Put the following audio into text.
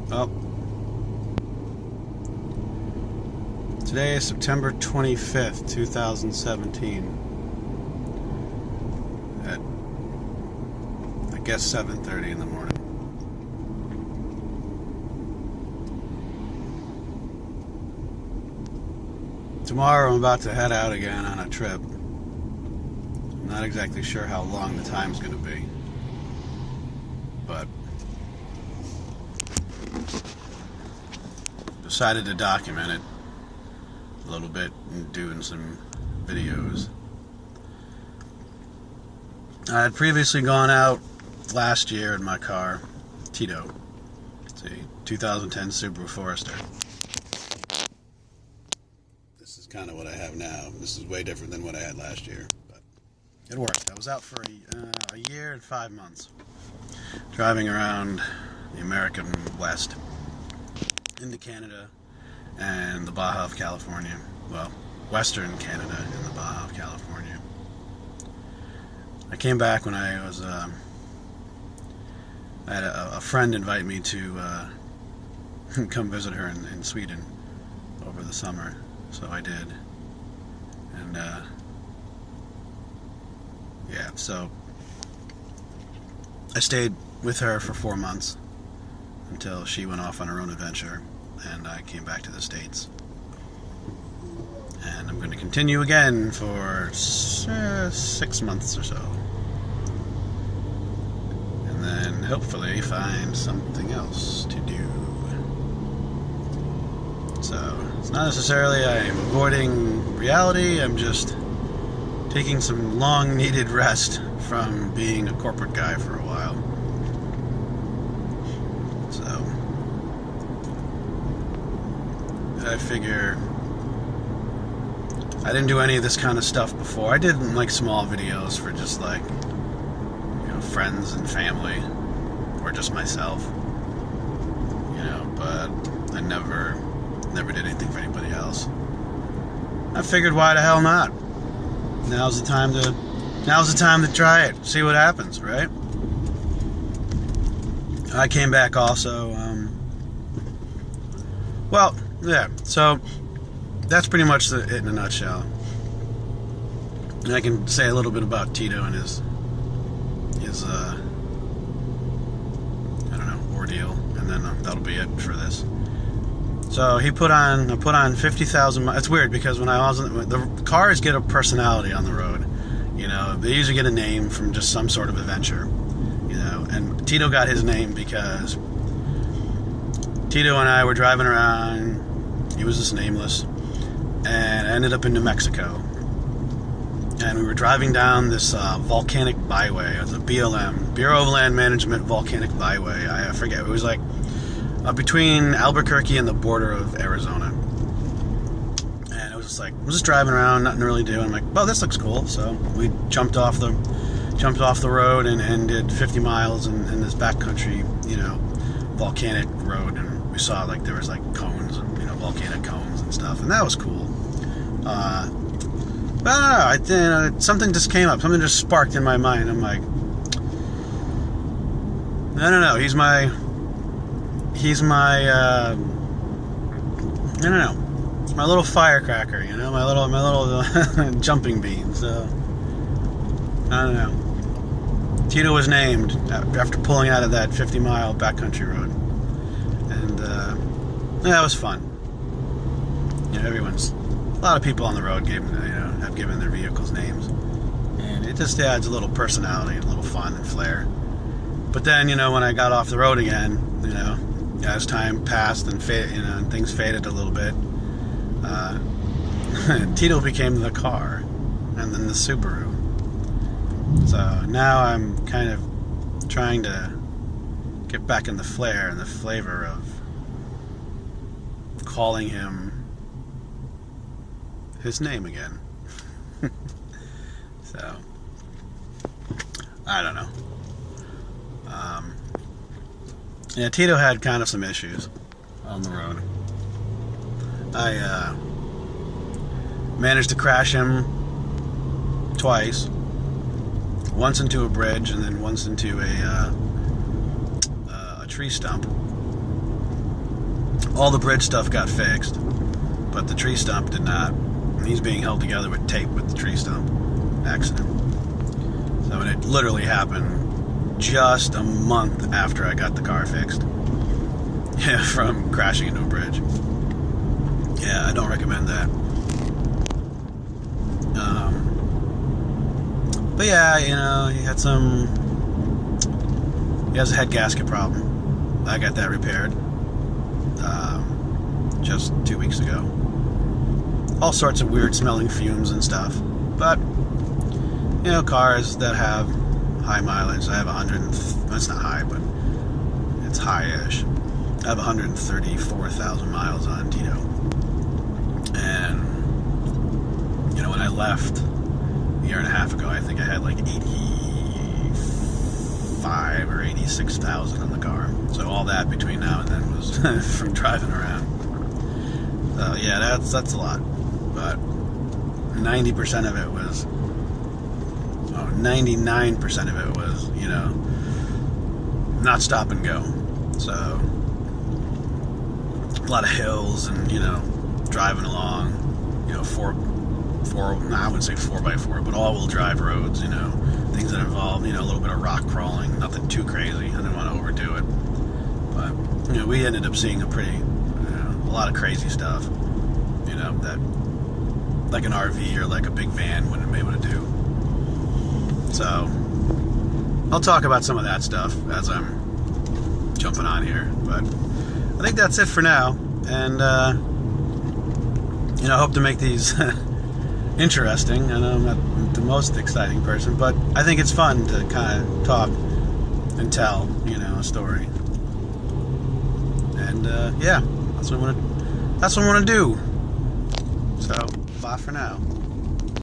Well, today is September 25th, 2017. At, I guess, 7:30 in the morning. Tomorrow I'm about to head out again on a trip. I'm not exactly sure how long the time's going to be, but decided to document it a little bit and doing some videos. I had previously gone out last year in my car, Tito. It's a 2010 Subaru Forester. This is kind of what I have now. This is way different than what I had last year, but it worked. I was out for a year and 5 months, driving around the American West, into Canada and the Baja of California. Well, Western Canada and the Baja of California. I came back when I was, I had a friend invite me to come visit her in Sweden over the summer, so I did. And yeah, so I stayed with her for 4 months until she went off on her own adventure, and I came back to the States. And I'm going to continue again for 6 months or so. And then hopefully find something else to do. So it's not necessarily I'm avoiding reality, I'm just taking some long needed rest from being a corporate guy for a while. So I figure I didn't do any of this kind of stuff before. I did like small videos for just like, you know, friends and family, or just myself, you know, but I never did anything for anybody else. I figured, why the hell not? Now's the time to try it, see what happens, right? I came back also, well, yeah, so that's pretty much it in a nutshell. And I can say a little bit about Tito and his I don't know, ordeal, and then that'll be it for this. So I put on 50,000 miles. It's weird because when I was the cars get a personality on the road. You know, they usually get a name from just some sort of adventure. You know, and Tito got his name because Tito and I were driving around. He was just nameless, and I ended up in New Mexico. And we were driving down this volcanic byway. It was a BLM, Bureau of Land Management volcanic byway. I forget. It was like between Albuquerque and the border of Arizona. And it was just like, I was just driving around, nothing to really do. I'm like, oh, this looks cool. So we jumped off the road and did 50 miles in this backcountry, you know, volcanic road. And we saw like there was like cones and, you know, volcanic cones and stuff. And that was cool. But I don't know, something just came up. Something just sparked in my mind. I'm like, I don't know. He's my I don't know. It's my little firecracker, you know, my little jumping bean. So I don't know. Tito was named after pulling out of that 50-mile backcountry road, and yeah, that was fun. You know, a lot of people on the road have given their vehicles names, and it just adds a little personality, and a little fun and flair. But then, you know, when I got off the road again, you know, as time passed and and things faded a little bit, Tito became the car, and then the Subaru. So now I'm kind of trying to get back in the flair and the flavor of calling him his name again. So I don't know. Yeah, Tito had kind of some issues on the road. I managed to crash him twice. Once into a bridge, and then once into a tree stump. All the bridge stuff got fixed, but the tree stump did not. And he's being held together with tape with the tree stump. Accident. So it literally happened just a month after I got the car fixed. Yeah, from crashing into a bridge. Yeah, I don't recommend that. But yeah, you know, he has a head gasket problem. I got that repaired just 2 weeks ago. All sorts of weird smelling fumes and stuff. But, you know, cars that have high mileage, I have that's not high, but it's high-ish. I have 134,000 miles on Tito. And, you know, when I left a year and a half ago, I think I had like 85 or 86,000 on the car. So all that between now and then was from driving around. So yeah, that's a lot. But 90% of it was, 99% of it was, you know, not stop and go. So a lot of hills and, you know, driving along, you know, I wouldn't say 4x4, but all-wheel drive roads, you know, things that involve, you know, a little bit of rock crawling, nothing too crazy. I didn't want to overdo it. But, you know, we ended up seeing a lot of crazy stuff, you know, that like an RV or like a big van wouldn't be able to do. So, I'll talk about some of that stuff as I'm jumping on here, but I think that's it for now. And, you know, I hope to make these interesting. I know I'm not the most exciting person, but I think it's fun to kind of talk and tell, you know, a story. And yeah, that's what I want to do. So, bye for now.